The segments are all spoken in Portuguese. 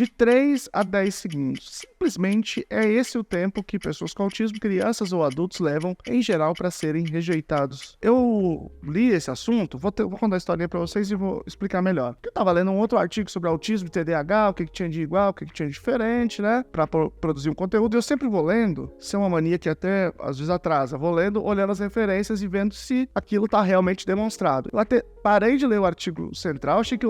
de 3 a 10 segundos. Simplesmente é esse o tempo que pessoas com autismo, crianças ou adultos, levam, em geral, para serem rejeitados. Eu li esse assunto, vou contar a historinha para vocês e vou explicar melhor. Eu estava lendo um outro artigo sobre autismo e TDAH, o que tinha de igual, o que tinha de diferente, né? Para produzir um conteúdo. Eu sempre vou lendo, isso é uma mania que até às vezes atrasa, vou lendo, olhando as referências e vendo se aquilo está realmente demonstrado. Eu até parei de ler o artigo central, achei que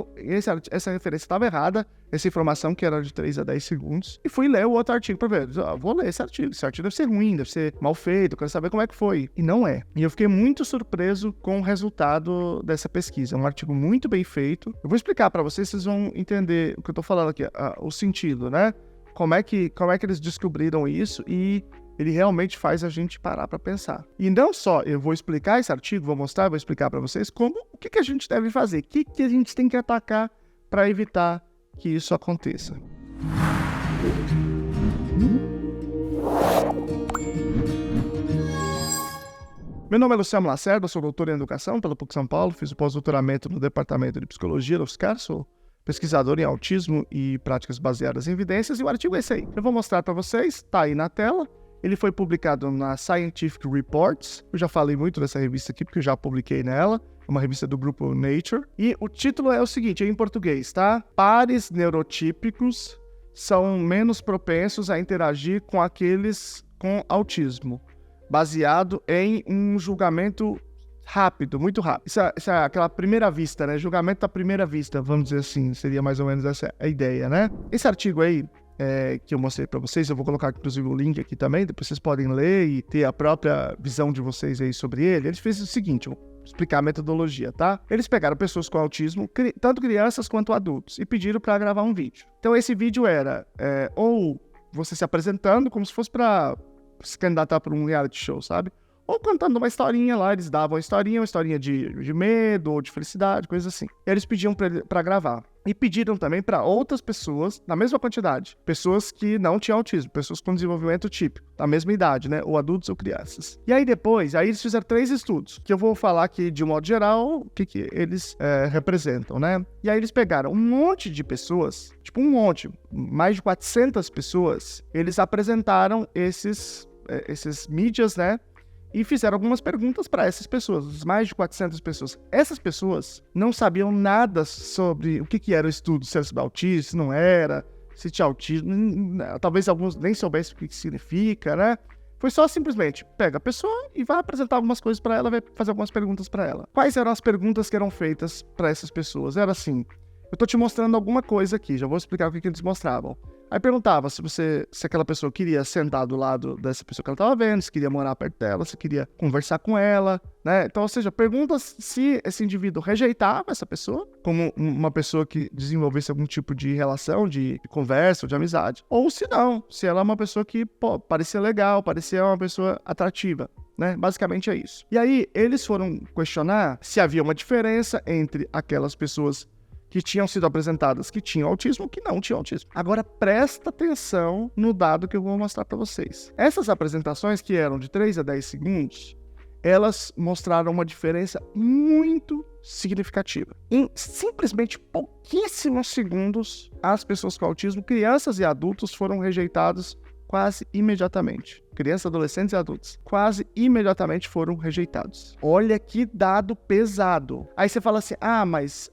essa referência estava errada, essa informação que era de 3 a 10 segundos, e fui ler o outro artigo para ver, vou ler esse artigo deve ser ruim, deve ser mal feito, quero saber como é que foi. E não é. E eu fiquei muito surpreso com o resultado dessa pesquisa. É um artigo muito bem feito. Eu vou explicar para vocês, vocês vão entender o que eu tô falando aqui, o sentido, né? Como é que eles descobriram isso e ele realmente faz a gente parar para pensar. E não só eu vou explicar esse artigo, vou mostrar, vou explicar para vocês o que a gente deve fazer, o que a gente tem que atacar para evitar que isso aconteça. Meu nome é Luciano Lacerda, sou doutor em Educação pela PUC São Paulo, fiz o pós-doutoramento no Departamento de Psicologia da UFSCar, sou pesquisador em autismo e práticas baseadas em evidências, e o artigo é esse aí. Eu vou mostrar para vocês, está aí na tela. Ele foi publicado na Scientific Reports, eu já falei muito dessa revista aqui porque eu já publiquei nela, é uma revista do grupo Nature, e o título é o seguinte, é em português, tá? Pares neurotípicos são menos propensos a interagir com aqueles com autismo, baseado em um julgamento rápido, muito rápido. Isso é aquela primeira vista, né? Julgamento à primeira vista, vamos dizer assim, seria mais ou menos essa a ideia, né? Esse artigo aí, que eu mostrei para vocês, eu vou colocar inclusive o link aqui também, depois vocês podem ler e ter a própria visão de vocês aí sobre ele. Eles fez o seguinte, eu vou explicar a metodologia, tá? Eles pegaram pessoas com autismo, tanto crianças quanto adultos, e pediram para gravar um vídeo. Então esse vídeo era ou você se apresentando como se fosse para se candidatar para um reality show, sabe? Ou contando uma historinha lá, eles davam uma historinha de medo ou de felicidade, coisa assim. E eles pediam para gravar. E pediram também para outras pessoas, na mesma quantidade, pessoas que não tinham autismo, pessoas com desenvolvimento típico, da mesma idade, né? Ou adultos ou crianças. E aí depois, eles fizeram 3 estudos, que eu vou falar aqui de um modo geral, o que eles representam, né? E aí eles pegaram um monte de pessoas, tipo um monte, mais de 400 pessoas, eles apresentaram esses mídias, né? E fizeram algumas perguntas para essas pessoas, mais de 400 pessoas. Essas pessoas não sabiam nada sobre o que era o estudo, se era sobre autismo, se não era, se tinha autismo, talvez alguns nem soubessem o que significa, né? Foi só simplesmente, pega a pessoa e vai apresentar algumas coisas para ela, vai fazer algumas perguntas para ela. Quais eram as perguntas que eram feitas para essas pessoas? Era assim, eu tô te mostrando alguma coisa aqui, já vou explicar o que eles mostravam. Aí perguntava se aquela pessoa queria sentar do lado dessa pessoa que ela estava vendo, se queria morar perto dela, se queria conversar com ela, né? Então, ou seja, pergunta se esse indivíduo rejeitava essa pessoa como uma pessoa que desenvolvesse algum tipo de relação, de conversa ou de amizade, ou se não, se ela é uma pessoa que parecia legal, parecia uma pessoa atrativa. Né? Basicamente é isso. E aí, eles foram questionar se havia uma diferença entre aquelas pessoas que tinham sido apresentadas que tinham autismo e que não tinham autismo. Agora presta atenção no dado que eu vou mostrar para vocês. Essas apresentações, que eram de 3 a 10 segundos, elas mostraram uma diferença muito significativa. Em simplesmente pouquíssimos segundos, as pessoas com autismo, crianças e adultos, foram rejeitados quase imediatamente. Crianças, adolescentes e adultos, quase imediatamente foram rejeitados. Olha que dado pesado. Aí você fala assim, mas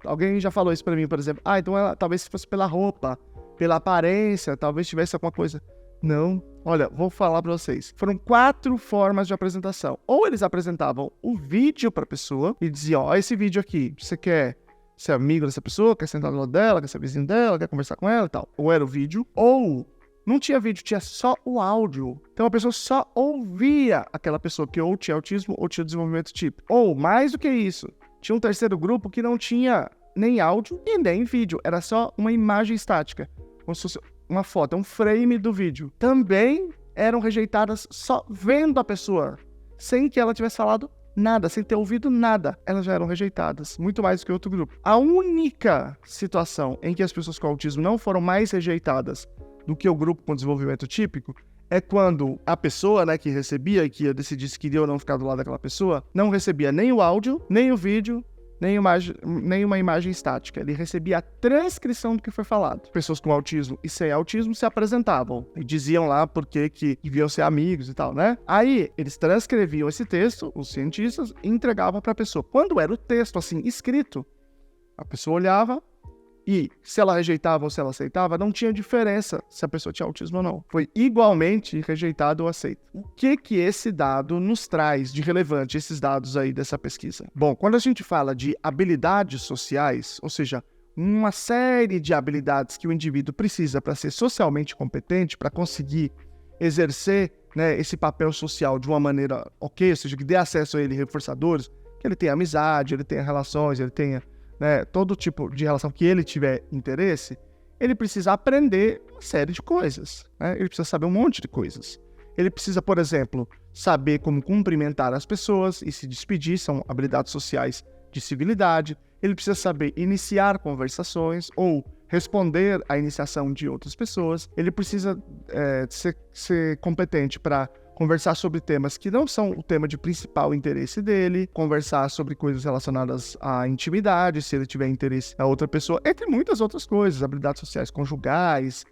alguém já falou isso pra mim, por exemplo. Então ela talvez fosse pela roupa, pela aparência, talvez tivesse alguma coisa. Não. Olha, vou falar pra vocês. Foram 4 formas de apresentação. Ou eles apresentavam o vídeo pra pessoa e diziam, esse vídeo aqui, você quer ser amigo dessa pessoa, quer sentar do lado dela, quer ser vizinho dela, quer conversar com ela e tal. Ou era o vídeo, ou não tinha vídeo, tinha só o áudio. Então a pessoa só ouvia aquela pessoa que ou tinha autismo ou tinha desenvolvimento típico. Ou, mais do que isso, tinha um terceiro grupo que não tinha nem áudio e nem vídeo. Era só uma imagem estática, como se fosse uma foto, um frame do vídeo. Também eram rejeitadas só vendo a pessoa, sem que ela tivesse falado nada, sem ter ouvido nada. Elas já eram rejeitadas, muito mais do que outro grupo. A única situação em que as pessoas com autismo não foram mais rejeitadas do que o grupo com desenvolvimento típico é quando a pessoa, né, que recebia e que ia decidir se queria ou não ficar do lado daquela pessoa, não recebia nem o áudio, nem o vídeo, nenhuma imagem estática. Ele recebia a transcrição do que foi falado. Pessoas com autismo e sem autismo se apresentavam e diziam lá por que deviam ser amigos e tal, né? Aí, eles transcreviam esse texto, os cientistas, e entregavam para a pessoa. Quando era o texto, assim, escrito, a pessoa olhava e se ela rejeitava ou se ela aceitava, não tinha diferença se a pessoa tinha autismo ou não. Foi igualmente rejeitado ou aceito. O que esse dado nos traz de relevante, esses dados aí dessa pesquisa? Bom, quando a gente fala de habilidades sociais, ou seja, uma série de habilidades que o indivíduo precisa para ser socialmente competente, para conseguir exercer, né, esse papel social de uma maneira ok, ou seja, que dê acesso a ele reforçadores, que ele tenha amizade, ele tenha relações, ele tenha, né, todo tipo de relação que ele tiver interesse, ele precisa aprender uma série de coisas, né? Ele precisa saber um monte de coisas. Ele precisa, por exemplo, saber como cumprimentar as pessoas e se despedir, são habilidades sociais de civilidade. Ele precisa saber iniciar conversações ou responder à iniciação de outras pessoas. Ele precisa ser competente para conversar sobre temas que não são o tema de principal interesse dele, conversar sobre coisas relacionadas à intimidade, se ele tiver interesse a outra pessoa, entre muitas outras coisas, habilidades sociais conjugais,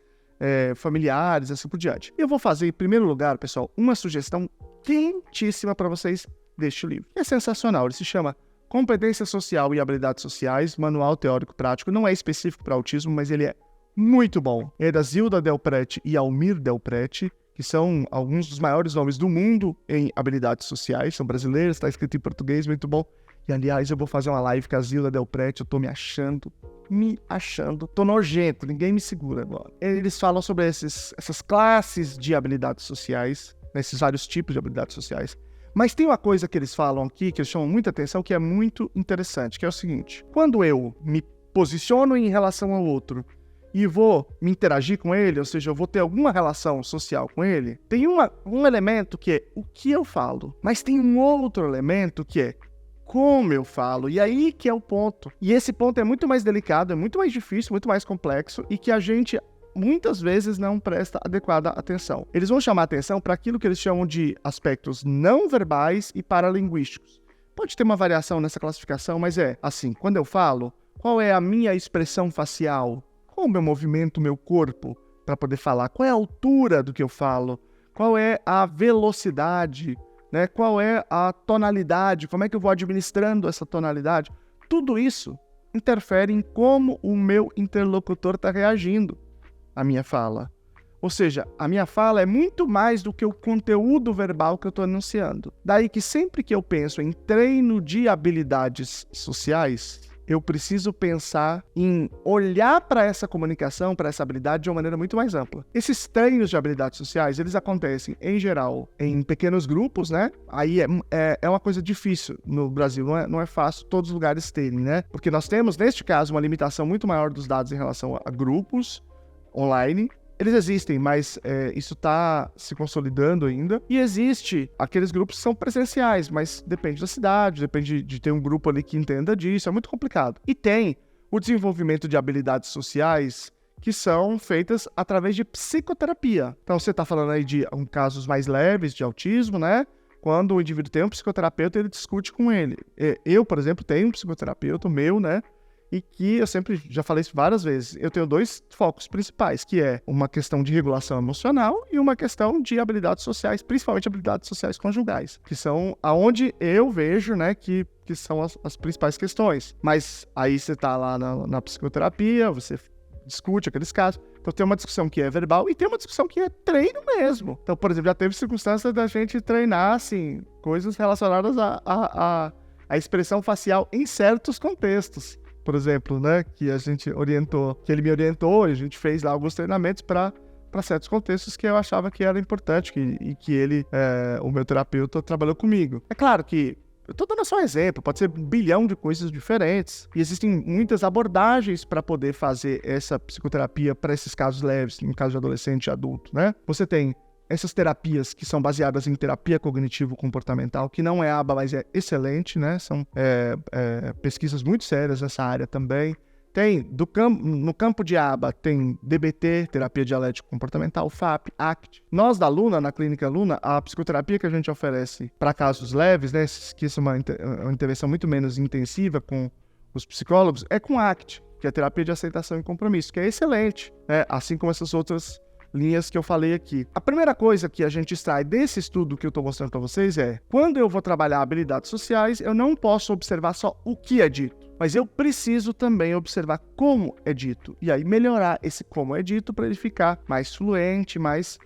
familiares, assim por diante. E eu vou fazer, em primeiro lugar, pessoal, uma sugestão quentíssima para vocês deste livro. É sensacional, ele se chama Competência Social e Habilidades Sociais, Manual Teórico Prático, não é específico para autismo, mas ele é muito bom. É da Zilda Delprete e Almir Delprete, que são alguns dos maiores nomes do mundo em habilidades sociais, são brasileiros, está escrito em português, muito bom. E, aliás, eu vou fazer uma live com a Zilda Delprete, eu tô me achando, tô nojento, ninguém me segura agora. Eles falam sobre essas classes de habilidades sociais, esses vários tipos de habilidades sociais. Mas tem uma coisa que eles falam aqui, que eles chamam muita atenção, que é muito interessante, que é o seguinte: quando eu me posiciono em relação ao outro, e vou me interagir com ele, ou seja, eu vou ter alguma relação social com ele, tem um elemento que é o que eu falo, mas tem um outro elemento que é como eu falo, e aí que é o ponto. E esse ponto é muito mais delicado, é muito mais difícil, muito mais complexo, e que a gente muitas vezes não presta adequada atenção. Eles vão chamar atenção para aquilo que eles chamam de aspectos não verbais e paralinguísticos. Pode ter uma variação nessa classificação, mas é assim, quando eu falo, qual é a minha expressão facial? Qual é o meu movimento, o meu corpo, para poder falar? Qual é a altura do que eu falo? Qual é a velocidade? Né? Qual é a tonalidade? Como é que eu vou administrando essa tonalidade? Tudo isso interfere em como o meu interlocutor está reagindo à minha fala. Ou seja, a minha fala é muito mais do que o conteúdo verbal que eu estou anunciando. Daí que sempre que eu penso em treino de habilidades sociais, eu preciso pensar em olhar para essa comunicação, para essa habilidade de uma maneira muito mais ampla. Esses treinos de habilidades sociais, eles acontecem, em geral, em pequenos grupos, né? Aí é uma coisa difícil no Brasil, não é fácil todos os lugares terem, né? Porque nós temos, neste caso, uma limitação muito maior dos dados em relação a grupos online. Eles existem, mas isso está se consolidando ainda. E existe aqueles grupos que são presenciais, mas depende da cidade, depende de ter um grupo ali que entenda disso, é muito complicado. E tem o desenvolvimento de habilidades sociais que são feitas através de psicoterapia. Então você está falando aí de casos mais leves de autismo, né? Quando o indivíduo tem um psicoterapeuta, ele discute com ele. Eu, por exemplo, tenho um psicoterapeuta meu, né? E que eu sempre já falei isso várias vezes. Eu tenho dois focos principais, que é uma questão de regulação emocional e uma questão de habilidades sociais, principalmente habilidades sociais conjugais, que são aonde eu vejo, né, que são as principais questões. Mas aí você tá lá na psicoterapia, você discute aqueles casos. Então tem uma discussão que é verbal e tem uma discussão que é treino mesmo. Então, por exemplo, já teve circunstância da gente treinar, assim, coisas relacionadas à expressão facial em certos contextos. Por exemplo, né, que ele me orientou, e a gente fez lá alguns treinamentos para certos contextos que eu achava que era importante e que ele, o meu terapeuta, trabalhou comigo. É claro que eu estou dando só um exemplo, pode ser 1 bilhão de coisas diferentes, e existem muitas abordagens para poder fazer essa psicoterapia para esses casos leves, no caso de adolescente e adulto, né? Você tem essas terapias que são baseadas em terapia cognitivo-comportamental, que não é aba, mas é excelente, né? São pesquisas muito sérias nessa área também. No campo de aba tem DBT, terapia dialético comportamental, FAP, ACT. Nós da Luna, na clínica Luna, a psicoterapia que a gente oferece para casos leves, né, que isso é uma intervenção muito menos intensiva com os psicólogos, é com ACT, que é a terapia de aceitação e compromisso, que é excelente, né, assim como essas outras linhas que eu falei aqui. A primeira coisa que a gente extrai desse estudo que eu estou mostrando para vocês é, quando eu vou trabalhar habilidades sociais, eu não posso observar só o que é dito, mas eu preciso também observar como é dito, e aí melhorar esse como é dito para ele ficar mais fluente, mais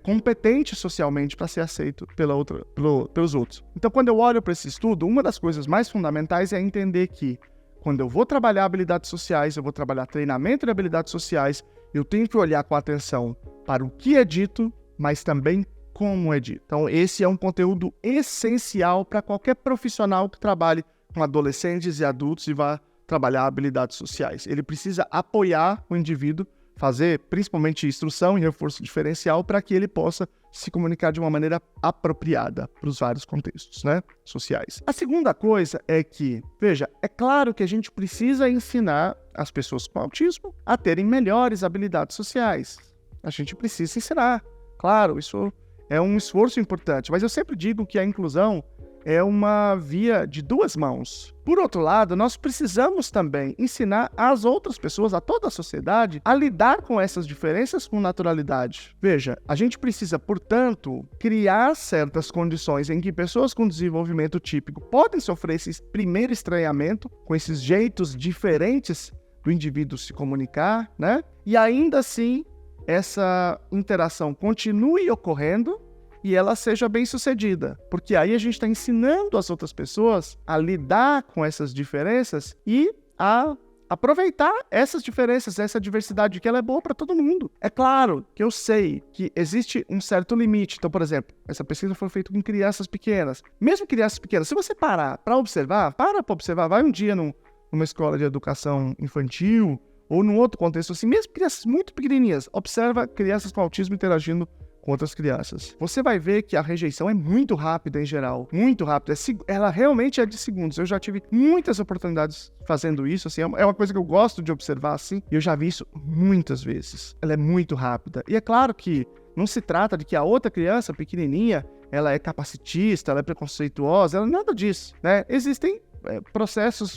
competente socialmente para ser aceito pelos outros. Então, quando eu olho para esse estudo, uma das coisas mais fundamentais é entender que quando eu vou trabalhar habilidades sociais, eu vou trabalhar treinamento de habilidades sociais, eu tenho que olhar com atenção para o que é dito, mas também como é dito. Então, esse é um conteúdo essencial para qualquer profissional que trabalhe com adolescentes e adultos e vá trabalhar habilidades sociais. Ele precisa apoiar o indivíduo, fazer principalmente instrução e reforço diferencial para que ele possa se comunicar de uma maneira apropriada para os vários contextos, né, sociais. A segunda coisa é que, veja, é claro que a gente precisa ensinar as pessoas com autismo a terem melhores habilidades sociais. A gente precisa ensinar. Claro, isso é um esforço importante, mas eu sempre digo que a inclusão é uma via de duas mãos. Por outro lado, nós precisamos também ensinar as outras pessoas, a toda a sociedade, a lidar com essas diferenças com naturalidade. Veja, a gente precisa, portanto, criar certas condições em que pessoas com desenvolvimento típico podem sofrer esse primeiro estranhamento, com esses jeitos diferentes do indivíduo se comunicar, né? E ainda assim, essa interação continue ocorrendo e ela seja bem sucedida, porque aí a gente está ensinando as outras pessoas a lidar com essas diferenças e a aproveitar essas diferenças, essa diversidade, que ela é boa para todo mundo. É claro que eu sei que existe um certo limite. Então, por exemplo, essa pesquisa foi feita com crianças pequenas. Mesmo crianças pequenas, se você parar para observar, vai um dia numa escola de educação infantil ou num outro contexto assim, mesmo crianças muito pequenininhas, observa crianças com autismo interagindo com outras crianças. Você vai ver que a rejeição é muito rápida em geral, muito rápida. Ela realmente é de segundos. Eu já tive muitas oportunidades fazendo isso, assim, é uma coisa que eu gosto de observar, assim, e eu já vi isso muitas vezes. Ela é muito rápida. E é claro que não se trata de que a outra criança pequenininha, ela é capacitista, ela é preconceituosa, ela nada disso, né? Existem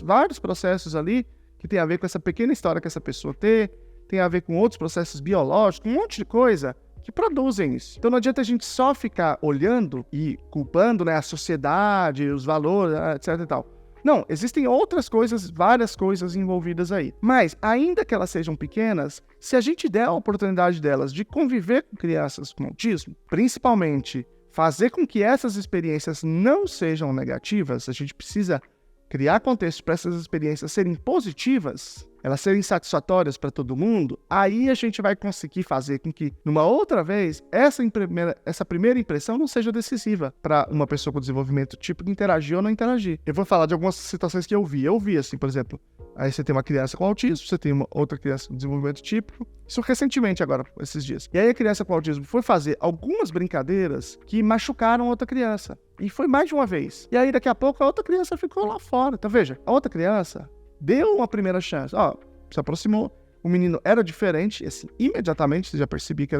vários processos ali que tem a ver com essa pequena história que essa pessoa tem a ver com outros processos biológicos, um monte de coisa que produzem isso. Então não adianta a gente só ficar olhando e culpando, né, a sociedade, os valores, etc e tal. Não, existem outras coisas, várias coisas envolvidas aí. Mas, ainda que elas sejam pequenas, se a gente der a oportunidade delas de conviver com crianças com autismo, principalmente fazer com que essas experiências não sejam negativas, a gente precisa criar contexto para essas experiências serem positivas, elas serem satisfatórias para todo mundo, aí a gente vai conseguir fazer com que, numa outra vez, essa primeira impressão não seja decisiva para uma pessoa com desenvolvimento típico interagir ou não interagir. Eu vou falar de algumas situações que eu vi assim, por exemplo, aí você tem uma criança com autismo, você tem uma outra criança com desenvolvimento típico, isso recentemente agora, esses dias. E aí a criança com autismo foi fazer algumas brincadeiras que machucaram outra criança. E foi mais de uma vez. E aí daqui a pouco a outra criança ficou lá fora. Então veja, a outra criança deu uma primeira chance. Se aproximou, o menino era diferente, assim, imediatamente você já percebi que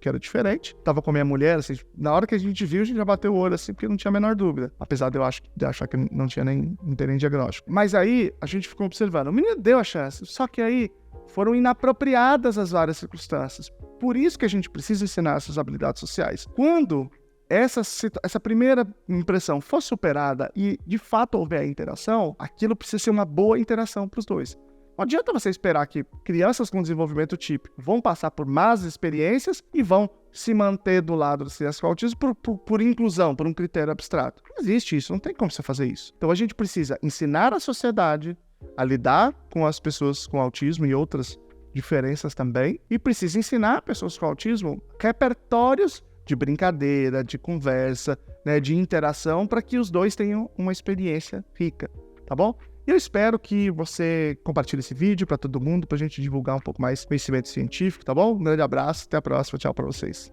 era diferente. Tava com a minha mulher, assim, na hora que a gente viu, a gente já bateu o olho, assim, porque não tinha a menor dúvida. Apesar de achar que não tinha não ter nem diagnóstico. Mas aí, a gente ficou observando. O menino deu a chance, só que aí foram inapropriadas as várias circunstâncias. Por isso que a gente precisa ensinar essas habilidades sociais. Quando essa primeira impressão for superada e, de fato, houver a interação, aquilo precisa ser uma boa interação para os dois. Não adianta você esperar que crianças com desenvolvimento típico vão passar por más experiências e vão se manter do lado das crianças com autismo por inclusão, por um critério abstrato. Não existe isso, não tem como você fazer isso. Então a gente precisa ensinar a sociedade a lidar com as pessoas com autismo e outras diferenças também, e precisa ensinar pessoas com autismo repertórios de brincadeira, de conversa, né, de interação, para que os dois tenham uma experiência rica, tá bom? E eu espero que você compartilhe esse vídeo para todo mundo, para a gente divulgar um pouco mais conhecimento científico, tá bom? Um grande abraço, até a próxima, tchau para vocês.